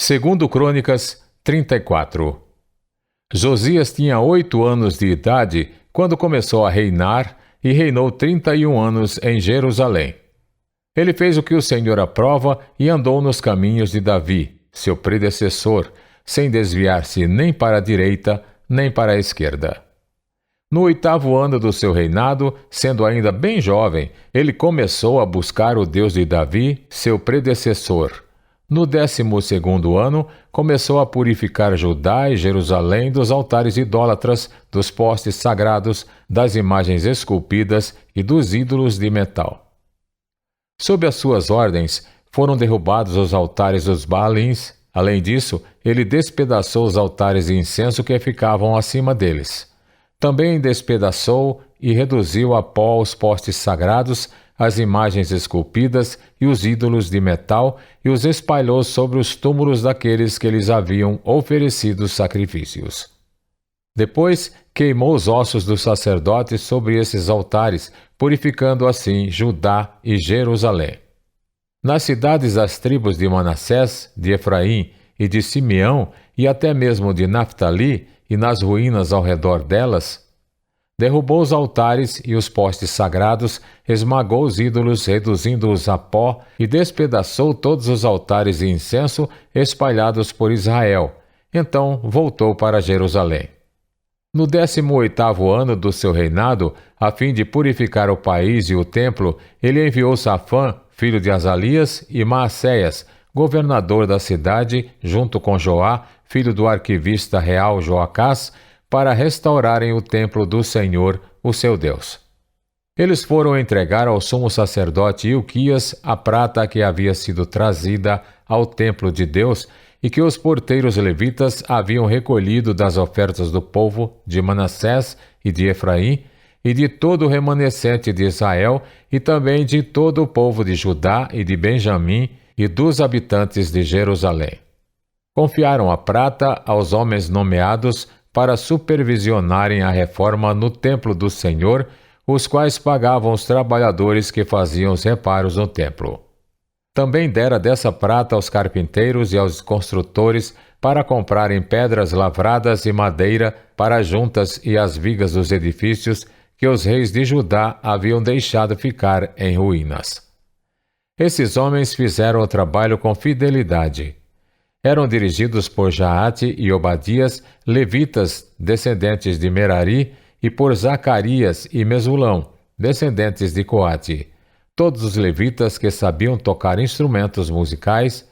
Segundo Crônicas 34. Josias tinha 8 anos de idade quando começou a reinar e reinou 31 anos em Jerusalém. Ele fez o que o Senhor aprova e andou nos caminhos de Davi, seu predecessor, sem desviar-se nem para a direita nem para a esquerda. No 8º ano do seu reinado, sendo ainda bem jovem, ele começou a buscar o Deus de Davi, seu predecessor. No 12º ano, começou a purificar Judá e Jerusalém dos altares idólatras, dos postes sagrados, das imagens esculpidas e dos ídolos de metal. Sob as suas ordens, foram derrubados os altares dos Baalins. Além disso, ele despedaçou os altares de incenso que ficavam acima deles. Também despedaçou e reduziu a pó os postes sagrados, as imagens esculpidas e os ídolos de metal, e os espalhou sobre os túmulos daqueles que lhes haviam oferecido sacrifícios. Depois, queimou os ossos dos sacerdotes sobre esses altares, purificando assim Judá e Jerusalém. Nas cidades das tribos de Manassés, de Efraim e de Simeão, e até mesmo de Naftali, e nas ruínas ao redor delas, derrubou os altares e os postes sagrados, esmagou os ídolos, reduzindo-os a pó, e despedaçou todos os altares de incenso espalhados por Israel. Então voltou para Jerusalém. No 18º ano do seu reinado, a fim de purificar o país e o templo, ele enviou Safã, filho de Azalias, e Maacéias, governador da cidade, junto com Joá, filho do arquivista real Joacás, para restaurarem o templo do Senhor, o seu Deus. Eles foram entregar ao sumo sacerdote Ilquias a prata que havia sido trazida ao templo de Deus e que os porteiros levitas haviam recolhido das ofertas do povo de Manassés e de Efraim e de todo o remanescente de Israel e também de todo o povo de Judá e de Benjamim e dos habitantes de Jerusalém. Confiaram a prata aos homens nomeados para supervisionarem a reforma no templo do Senhor, os quais pagavam os trabalhadores que faziam os reparos no templo. Também dera dessa prata aos carpinteiros e aos construtores para comprarem pedras lavradas e madeira para as juntas e as vigas dos edifícios que os reis de Judá haviam deixado ficar em ruínas. Esses homens fizeram o trabalho com fidelidade. Eram dirigidos por Jaate e Obadias, levitas, descendentes de Merari, e por Zacarias e Mesulão, descendentes de Coate. Todos os levitas que sabiam tocar instrumentos musicais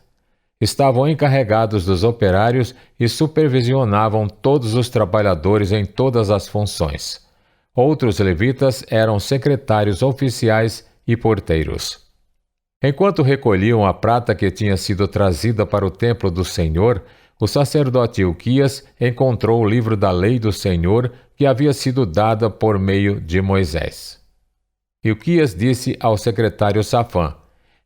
estavam encarregados dos operários e supervisionavam todos os trabalhadores em todas as funções. Outros levitas eram secretários oficiais e porteiros. Enquanto recolhiam a prata que tinha sido trazida para o templo do Senhor, o sacerdote Ilquias encontrou o livro da lei do Senhor que havia sido dada por meio de Moisés. Ilquias disse ao secretário Safã: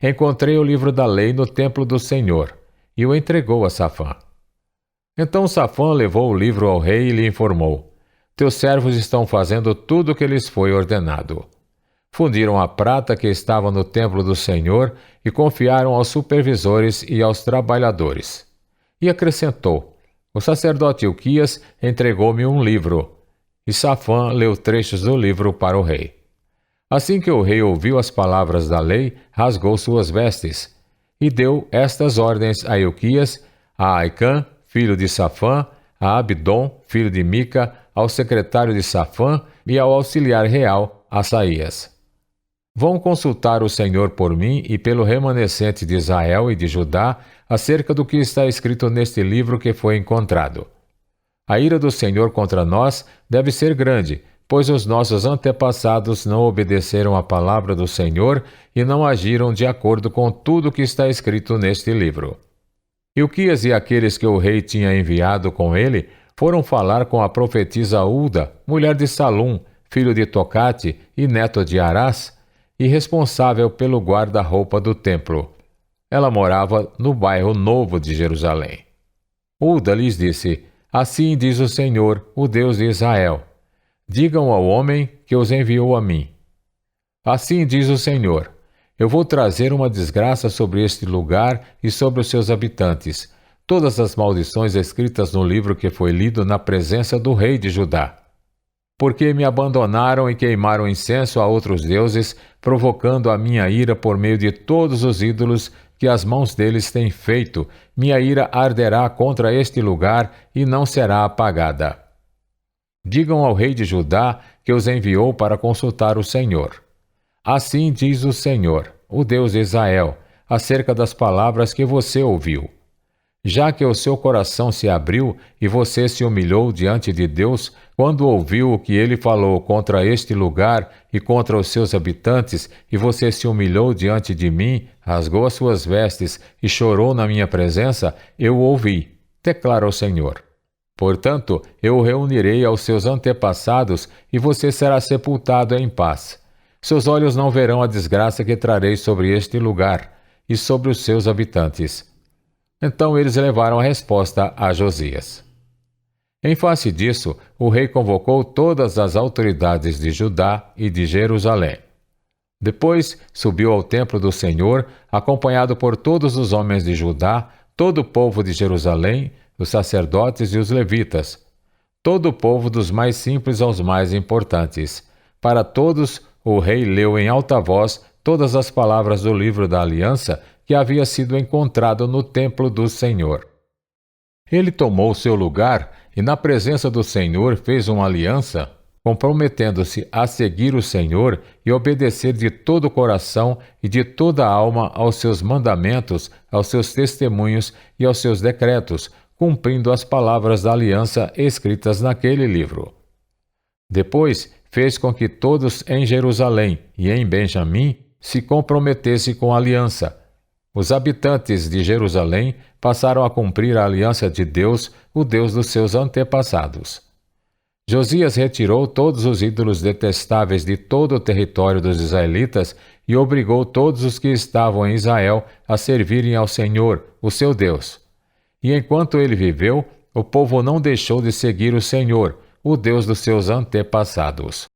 "Encontrei o livro da lei no templo do Senhor", e o entregou a Safã. Então Safã levou o livro ao rei e lhe informou: "Teus servos estão fazendo tudo o que lhes foi ordenado." Fundiram a prata que estava no templo do Senhor e confiaram aos supervisores e aos trabalhadores. E acrescentou: "O sacerdote Ilquias entregou-me um livro." E Safã leu trechos do livro para o rei. Assim que o rei ouviu as palavras da lei, rasgou suas vestes, e deu estas ordens a Ilquias, a Aicã, filho de Safã, a Abdon, filho de Mica, ao secretário de Safã e ao auxiliar real, Asaías: "Vão consultar o Senhor por mim e pelo remanescente de Israel e de Judá acerca do que está escrito neste livro que foi encontrado. A ira do Senhor contra nós deve ser grande, pois os nossos antepassados não obedeceram à palavra do Senhor e não agiram de acordo com tudo o que está escrito neste livro." Ilquias e aqueles que o rei tinha enviado com ele foram falar com a profetisa Ulda, mulher de Salum, filho de Tocate e neto de Arás, e responsável pelo guarda-roupa do templo. Ela morava no bairro Novo de Jerusalém. Ulda lhes disse: "Assim diz o Senhor, o Deus de Israel: digam ao homem que os enviou a mim. Assim diz o Senhor: eu vou trazer uma desgraça sobre este lugar e sobre os seus habitantes. todas as maldições escritas no livro que foi lido na presença do rei de Judá. Porque me abandonaram e queimaram incenso a outros deuses, provocando a minha ira por meio de todos os ídolos que as mãos deles têm feito, minha ira arderá contra este lugar e não será apagada. Digam ao rei de Judá que os enviou para consultar o Senhor. Assim diz o Senhor, o Deus de Israel, acerca das palavras que você ouviu. Já que o seu coração se abriu e você se humilhou diante de Deus, quando ouviu o que ele falou contra este lugar e contra os seus habitantes, e você se humilhou diante de mim, rasgou as suas vestes e chorou na minha presença, eu o ouvi, declara o Senhor. Portanto, eu o reunirei aos seus antepassados e você será sepultado em paz. Seus olhos não verão a desgraça que trarei sobre este lugar e sobre os seus habitantes. Então eles levaram a resposta a Josias. Em face disso, o rei convocou todas as autoridades de Judá e de Jerusalém. Depois subiu ao templo do Senhor, acompanhado por todos os homens de Judá, todo o povo de Jerusalém, os sacerdotes e os levitas, todo o povo dos mais simples aos mais importantes. Para todos, o rei leu em alta voz todas as palavras do livro da aliança que havia sido encontrado no templo do Senhor. Ele tomou seu lugar e, na presença do Senhor, fez uma aliança, comprometendo-se a seguir o Senhor e obedecer de todo o coração e de toda a alma aos seus mandamentos, aos seus testemunhos e aos seus decretos, cumprindo as palavras da aliança escritas naquele livro. Depois, fez com que todos em Jerusalém e em Benjamim se comprometessem com a aliança. Os habitantes de Jerusalém passaram a cumprir a aliança de Deus, o Deus dos seus antepassados. Josias retirou todos os ídolos detestáveis de todo o território dos israelitas e obrigou todos os que estavam em Israel a servirem ao Senhor, o seu Deus. E enquanto ele viveu, o povo não deixou de seguir o Senhor, o Deus dos seus antepassados.